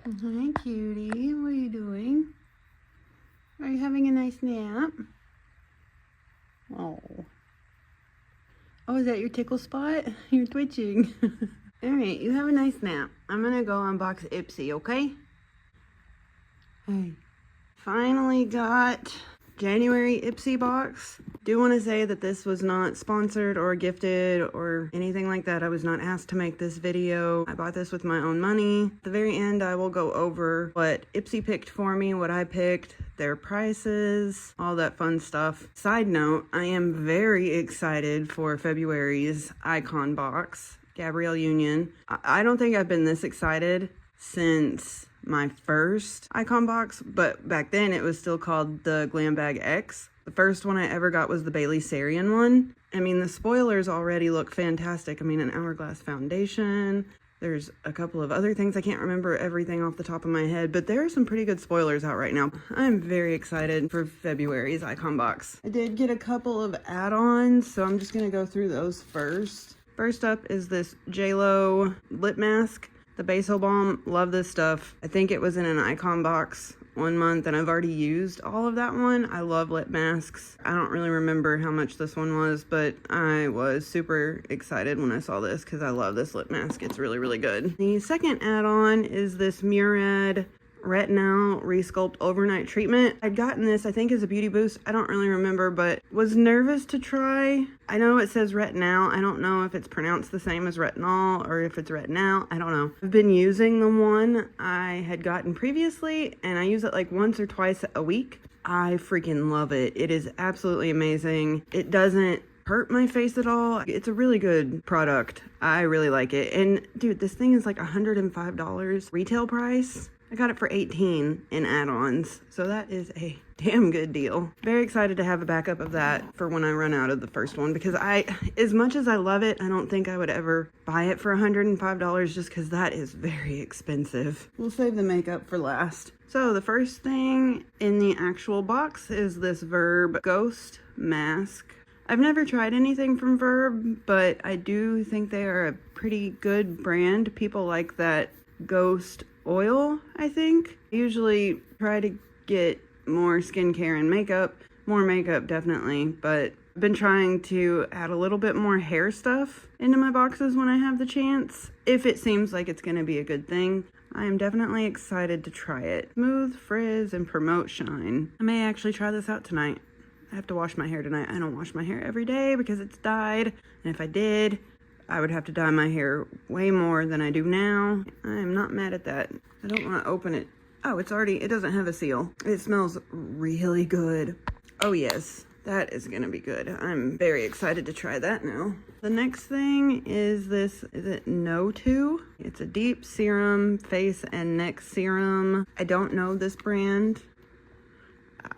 Hi, cutie. What are you doing? Are you having a nice nap? Oh. Oh, is that your tickle spot? You're twitching. Alright, you have a nice nap. I'm gonna go unbox Ipsy, okay? Hey. Finally got January Ipsy box. Do want to say that this was not sponsored or gifted or anything like that. I was not asked to make this video. I bought this with my own money. At the very end, I will go over what Ipsy picked for me, what I picked, their prices, all that fun stuff. Side note, I am very excited for February's icon box, Gabrielle Union. I don't think I've been this excited since my first icon box, but back then it was still called the Glam Bag X. The first one I ever got was the Bailey Sarian one. I mean, the spoilers already look fantastic. I mean, an hourglass foundation. There's a couple of other things. I can't remember everything off the top of my head, but there are some pretty good spoilers out right now. I'm very excited for February's icon box. I did get a couple of add-ons, so I'm just gonna go through those first. First up is this JLo lip mask. The Basil Balm, love this stuff. I think it was in an icon box 1 month and I've already used all of that one. I love lip masks. I don't really remember how much this one was, but I was super excited when I saw this because I love this lip mask. It's really, really good. The second add-on is this Murad Retinol Resculpt Overnight Treatment. I'd gotten this, I think, as a beauty boost. I don't really remember, but was nervous to try. I know it says retinol. I don't know if it's pronounced the same as retinol or if it's retinol. I don't know. I've been using the one I had gotten previously, and I use it like once or twice a week. I freaking love it. It is absolutely amazing. It doesn't hurt my face at all. It's a really good product. I really like it. And dude, this thing is like $105 retail price. I got it for $18 in add-ons, so that is a damn good deal. Very excited to have a backup of that for when I run out of the first one, because as much as I love it, I don't think I would ever buy it for $105 just because that is very expensive. We'll save the makeup for last. So the first thing in the actual box is this Verb Ghost Mask. I've never tried anything from Verb, but I do think they are a pretty good brand. People like that ghost oil, I think. I usually try to get more skincare and makeup. More makeup, definitely, but I've been trying to add a little bit more hair stuff into my boxes when I have the chance, if it seems like it's going to be a good thing. I am definitely excited to try it. Smooth, frizz, and promote shine. I may actually try this out tonight. I have to wash my hair tonight. I don't wash my hair every day because it's dyed, and if I did, I would have to dye my hair way more than I do now. I am not mad at that. I don't want to open it. Oh, it doesn't have a seal. It smells really good. Oh yes, that is gonna be good. I'm very excited to try that now. The next thing is this, is it No2? It's a deep serum, face and neck serum. I don't know this brand.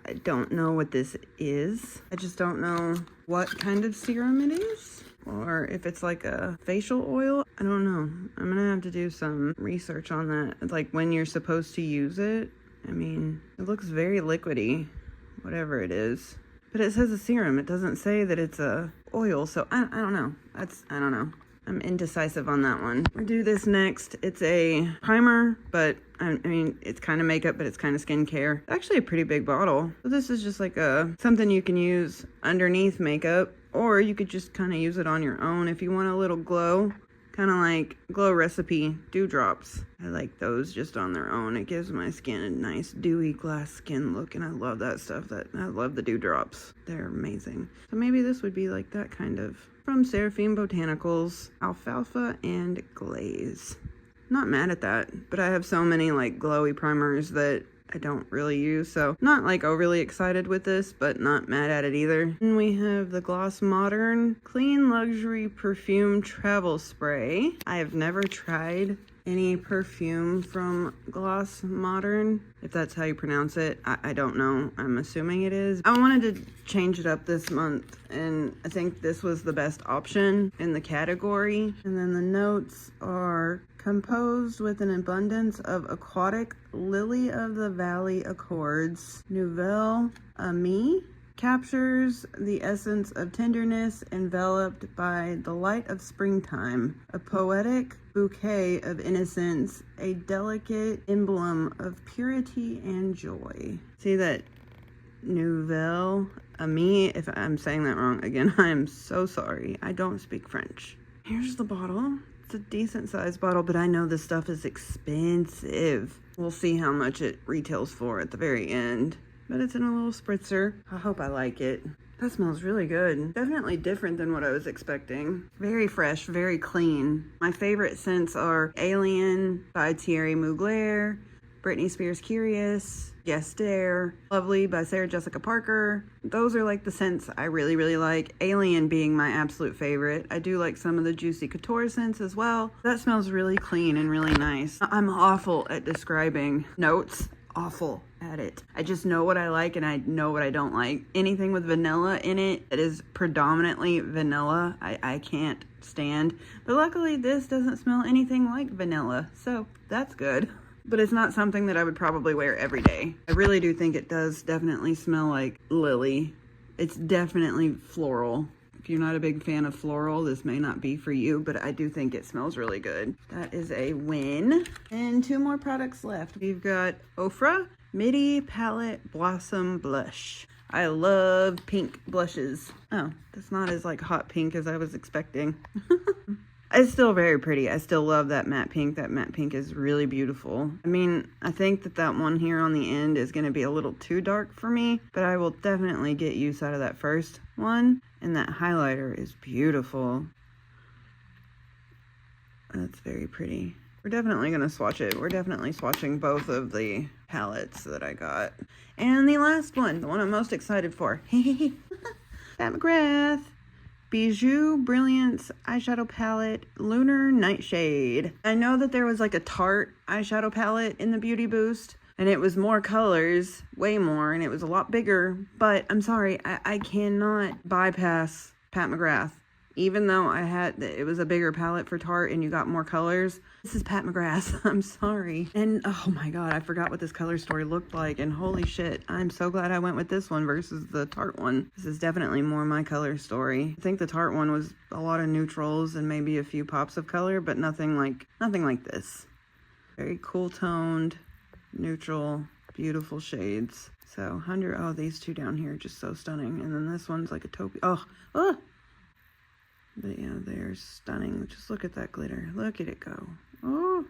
I don't know what this is. I just don't know what kind of serum it is, or if it's like a facial oil. I don't know. I'm gonna have to do some research on that, like when you're supposed to use it. I mean, it looks very liquidy, whatever it is. But it says a serum. It doesn't say that it's a oil, so I don't know. I don't know. I'm indecisive on that one. We'll do this next. It's a primer, but I mean, it's kind of makeup, but it's kind of skincare. It's actually a pretty big bottle. So this is just like something you can use underneath makeup, or you could just kind of use it on your own if you want a little glow. Kind of like Glow Recipe Dewdrops. I like those just on their own. It gives my skin a nice dewy glass skin look, and I love that stuff. I love the dewdrops. They're amazing. So maybe this would be like that kind of. From Seraphine Botanicals, Alfalfa and Glaze. Not mad at that, but I have so many like glowy primers that I don't really use, so not like overly excited with this, but not mad at it either. And we have the Gloss Modern Clean Luxury Perfume Travel Spray. I have never tried any perfume from Gloss Modern, if that's how you pronounce it. I don't know. I'm assuming it is. I wanted to change it up this month, and I think this was the best option in the category. And then the notes are composed with an abundance of aquatic lily of the valley accords, Nouvelle Amie, captures the essence of tenderness enveloped by the light of springtime, a poetic bouquet of innocence, a delicate emblem of purity and joy. See that nouvelle ami? If I'm saying that wrong, again, I am so sorry. I don't speak French. Here's the bottle. It's a decent sized bottle, but I know this stuff is expensive. We'll see how much it retails for at the very end. But it's in a little spritzer. I hope I like it. That smells really good. Definitely different than what I was expecting. Very fresh, very clean. My favorite scents are Alien by Thierry Mugler, Britney Spears Curious, Yester, Lovely by Sarah Jessica Parker. Those are like the scents I really, really like. Alien being my absolute favorite. I do like some of the Juicy Couture scents as well. That smells really clean and really nice. I'm awful at describing notes. Awful at it. I just know what I like and I know what I don't like. Anything with vanilla in it that is predominantly vanilla, I can't stand. But luckily this doesn't smell anything like vanilla, so that's good. But it's not something that I would probably wear every day. I really do think it does definitely smell like lily. It's definitely floral. If you're not a big fan of floral, this may not be for you, but I do think it smells really good. That is a win. And 2 more products left. We've got Ofra Midi Palette Blossom Blush. I love pink blushes. Oh, that's not as like hot pink as I was expecting. It's still very pretty. I still love that matte pink. That matte pink is really beautiful. I mean, I think that one here on the end is going to be a little too dark for me, but I will definitely get use out of that first one. And that highlighter is beautiful. That's very pretty. We're definitely going to swatch it. We're definitely swatching both of the palettes that I got. And the last one, the one I'm most excited for. Pat McGrath Bijou Brilliance Eyeshadow Palette Lunar Nightshade. I know that there was like a Tarte eyeshadow palette in the Beauty Boost, and it was more colors, way more, and it was a lot bigger, but I'm sorry, I cannot bypass Pat McGrath. Even though it was a bigger palette for Tarte and you got more colors, this is Pat McGrath. I'm sorry. And oh my god, I forgot what this color story looked like, and holy shit, I'm so glad I went with this one versus the Tarte one. This is definitely more my color story. I think the Tarte one was a lot of neutrals and maybe a few pops of color, but nothing like this. Very cool toned, neutral, beautiful shades. So these 2 down here are just so stunning. And then this one's like a taupe. But yeah, they're stunning. Just look at that glitter. Look at it go. Oh,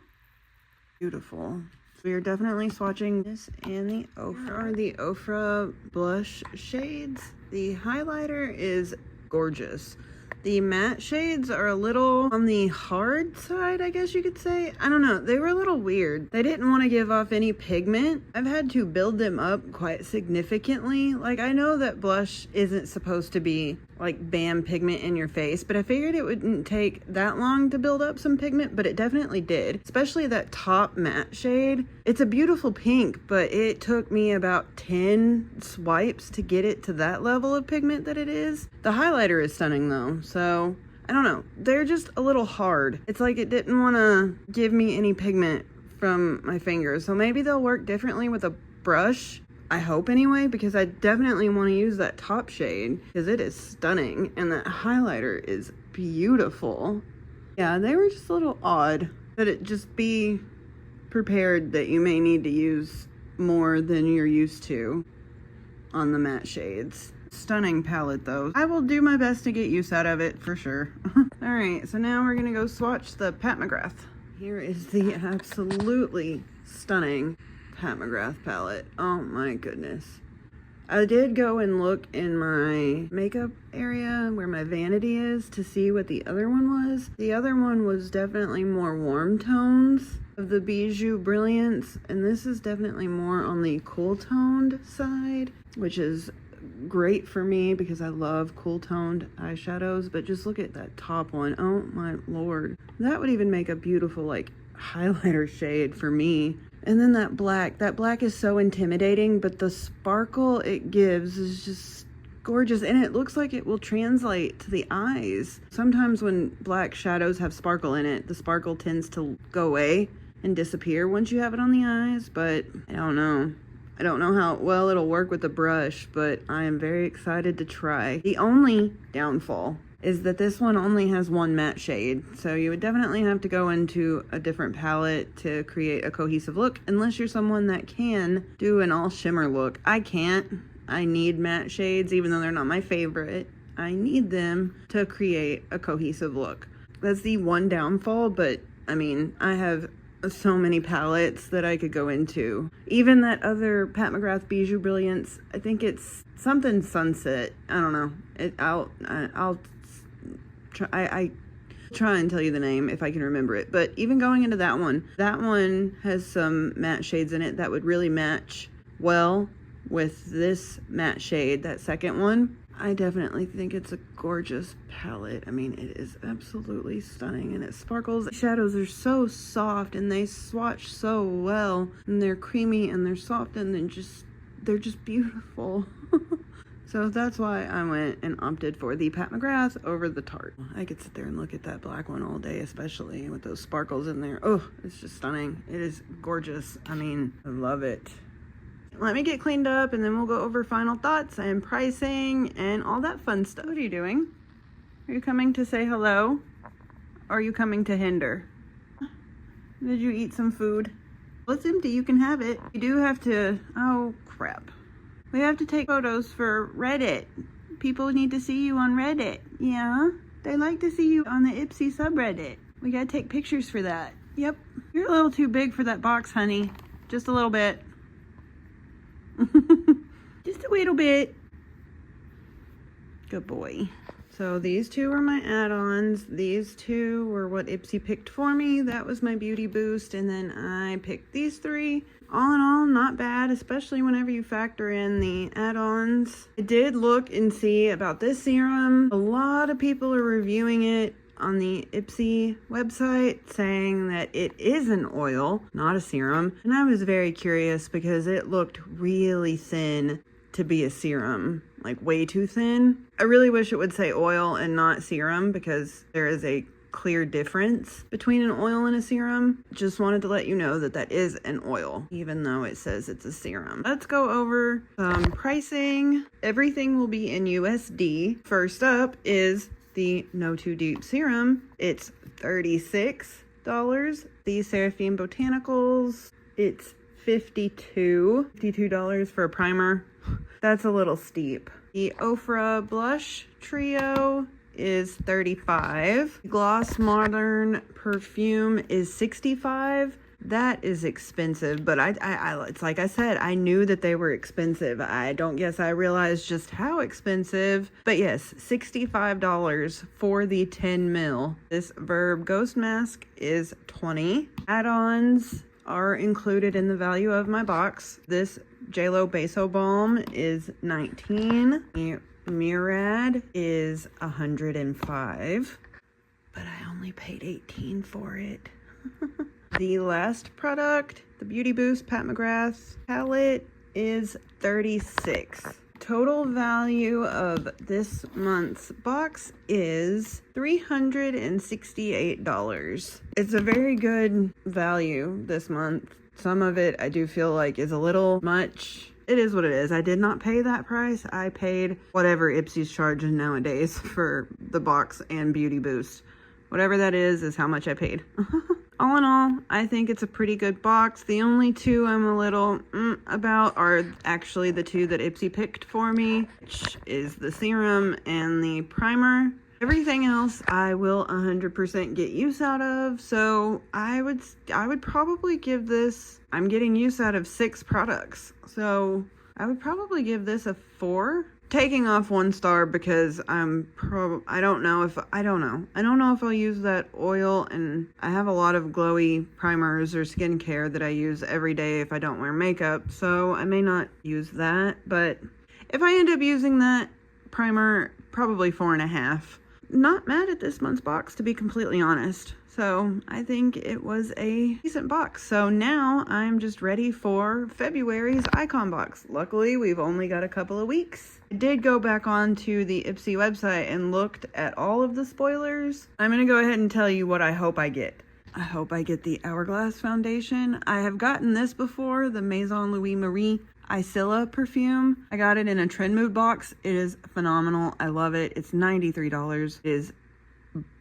beautiful. So we are definitely swatching this and the Ofra. Are the Ofra blush shades. The highlighter is gorgeous. The matte shades are a little on the hard side, I guess you could say. I don't know. They were a little weird. They didn't want to give off any pigment. I've had to build them up quite significantly. Like, I know that blush isn't supposed to be like bam pigment in your face, but I figured it wouldn't take that long to build up some pigment, but it definitely did. Especially that top matte shade. It's a beautiful pink, but it took me about 10 swipes to get it to that level of pigment that it is. The highlighter is stunning though, so I don't know. They're just a little hard. It's like it didn't want to give me any pigment from my fingers, so maybe they'll work differently with a brush. I hope anyway, because I definitely want to use that top shade because it is stunning and that highlighter is beautiful. Yeah, they were just a little odd, but it just be prepared that you may need to use more than you're used to on the matte shades. Stunning palette though. I will do my best to get use out of it for sure. All right, so now we're gonna go swatch the Pat McGrath. Here is the absolutely stunning Pat McGrath palette. Oh my goodness. I did go and look in my makeup area where my vanity is to see what the other one was. The other one was definitely more warm tones of the Bijou Brilliance, and this is definitely more on the cool toned side, which is great for me because I love cool toned eyeshadows. But just look at that top one. Oh my lord. That would even make a beautiful like highlighter shade for me. And then that black is so intimidating, but the sparkle it gives is just gorgeous. And it looks like it will translate to the eyes. Sometimes when black shadows have sparkle in it, the sparkle tends to go away and disappear once you have it on the eyes, but I don't know. I don't know how well it'll work with the brush, but I am very excited to try. The only downfall is that this one only has one matte shade, so you would definitely have to go into a different palette to create a cohesive look, unless you're someone that can do an all shimmer look. I can't. I need matte shades, even though they're not my favorite. I need them to create a cohesive look. That's the one downfall, but I mean, I have so many palettes that I could go into. Even that other Pat McGrath Bijou Brilliance, I think it's something Sunset. I don't know. I'll try and tell you the name if I can remember it. But even going into that one has some matte shades in it that would really match well with this matte shade, that second one. I definitely think it's a gorgeous palette. I mean, it is absolutely stunning and it sparkles. The shadows are so soft and they swatch so well, and they're creamy and they're soft and they're just beautiful. So that's why I went and opted for the Pat McGrath over the Tarte. I could sit there and look at that black one all day, especially with those sparkles in there. Oh, it's just stunning. It is gorgeous. I mean, I love it. Let me get cleaned up and then we'll go over final thoughts and pricing and all that fun stuff. What are you doing? Are you coming to say hello? Or are you coming to hinder? Did you eat some food? Well, it's empty. You can have it. You do have to... Oh, crap. We have to take photos for Reddit. People need to see you on Reddit. Yeah? They like to see you on the Ipsy subreddit. We gotta take pictures for that. Yep. You're a little too big for that box, honey. Just a little bit. Just a little bit. Good boy. So these two are my add-ons. These two were what Ipsy picked for me. That was my beauty boost. And then I picked these three. All in all, not bad, especially whenever you factor in the add-ons. I did look and see about this serum. A lot of people are reviewing it on the Ipsy website saying that it is an oil, not a serum. And I was very curious because it looked really thin to be a serum, like way too thin. I really wish it would say oil and not serum because there is a clear difference between an oil and a serum. Just wanted to let you know that that is an oil, even though it says it's a serum. Let's go over some pricing. Everything will be in USD. First up is the No Too Deep serum. It's $36. The Seraphine Botanicals, it's $52 for a primer. That's a little steep. The Ofra Blush Trio is $35. Gloss Modern Perfume is $65. That is expensive, but it's like I said, I knew that they were expensive. I don't guess I realized just how expensive, but yes, $65 for the 10 ml. This Verb Ghost Mask is $20. Add-ons are included in the value of my box. This JLo Baso Balm is $19. The Murad is $105, but I only paid $18 for it. The last product, the Beauty Boost Pat McGrath palette, is $36. Total value of this month's box is $368. It's a very good value this month. Some of it I do feel like is a little much. It is what it is. I did not pay that price. I paid whatever Ipsy's charging nowadays for the box and Beauty Boost. Whatever that is how much I paid. All in all, I think it's a pretty good box. The only two I'm a little about are actually the two that Ipsy picked for me, which is the serum and the primer. Everything else I will 100% get use out of, so I would probably give this, I'm getting use out of 6 products, so I would probably give this a 4. Taking off 1 star because I don't know if I'll use that oil, and I have a lot of glowy primers or skincare that I use every day if I don't wear makeup, so I may not use that, but if I end up using that primer, probably 4.5. Not mad at this month's box, to be completely honest. So I think it was a decent box. So now I'm just ready for February's icon box. Luckily, we've only got a couple of weeks. I did go back onto the Ipsy website and looked at all of the spoilers. I'm going to go ahead and tell you what I hope I get. I hope I get the Hourglass foundation. I have gotten this before, the Maison Louis Marie Isilla perfume. I got it in a Trend Mood box. It is phenomenal. I love it. It's $93. It is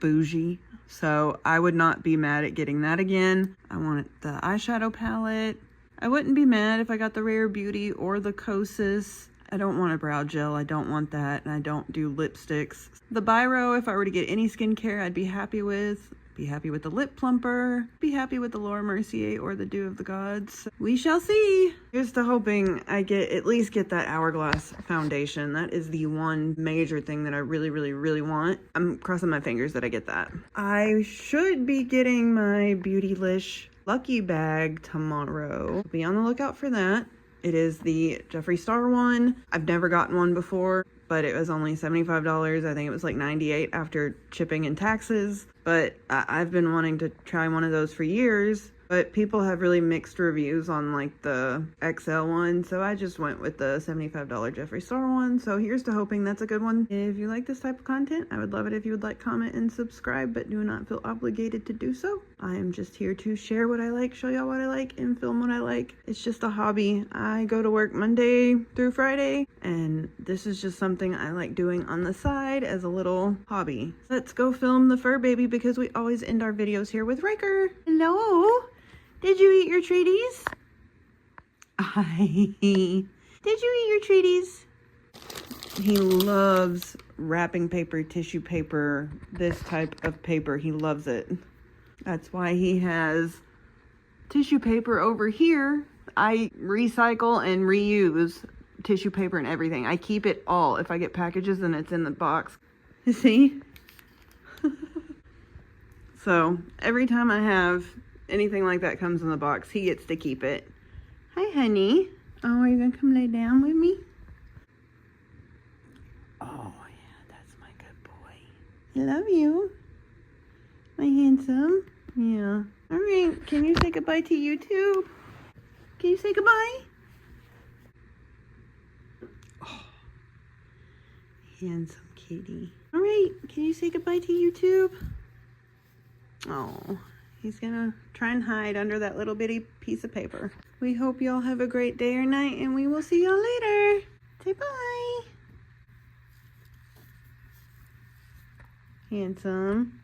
bougie, so I would not be mad at getting that again. I want the eyeshadow palette. I wouldn't be mad if I got the Rare Beauty or the Kosas. I don't want a brow gel. I don't want that, and I don't do lipsticks. The Biro, if I were to get any skincare, I'd be happy with. Be happy with the Lip Plumper. Be happy with the Laura Mercier or the Dew of the Gods. We shall see. Here's to hoping I at least get that Hourglass foundation. That is the one major thing that I really, really, really want. I'm crossing my fingers that I get that. I should be getting my Beautylish Lucky Bag tomorrow. Be on the lookout for that. It is the Jeffree Star one. I've never gotten one before, but it was only $75. I think it was like $98 after shipping and taxes. But I've been wanting to try one of those for years. But people have really mixed reviews on like the XL one, so I just went with the $75 Jeffree Star one. So here's to hoping that's a good one. If you like this type of content, I would love it if you would like, comment, and subscribe, but do not feel obligated to do so. I am just here to share what I like, show y'all what I like, and film what I like. It's just a hobby. I go to work Monday through Friday, and this is just something I like doing on the side as a little hobby. Let's go film the fur baby because we always end our videos here with Ryker. Hello? Did you eat your treaties? Did you eat your treaties? He loves wrapping paper, tissue paper, this type of paper. He loves it. That's why he has tissue paper over here. I recycle and reuse tissue paper and everything. I keep it all. If I get packages and it's in the box. See? So every time I have anything like that comes in the box, he gets to keep it. Hi, honey. Oh, are you gonna come lay down with me? Oh, yeah, that's my good boy. I love you. My handsome. Yeah. All right, can you say goodbye to YouTube? Can you say goodbye? Oh, handsome kitty. All right, can you say goodbye to YouTube? Oh. He's gonna try and hide under that little bitty piece of paper. We hope y'all have a great day or night, and we will see y'all later. Say bye. Handsome.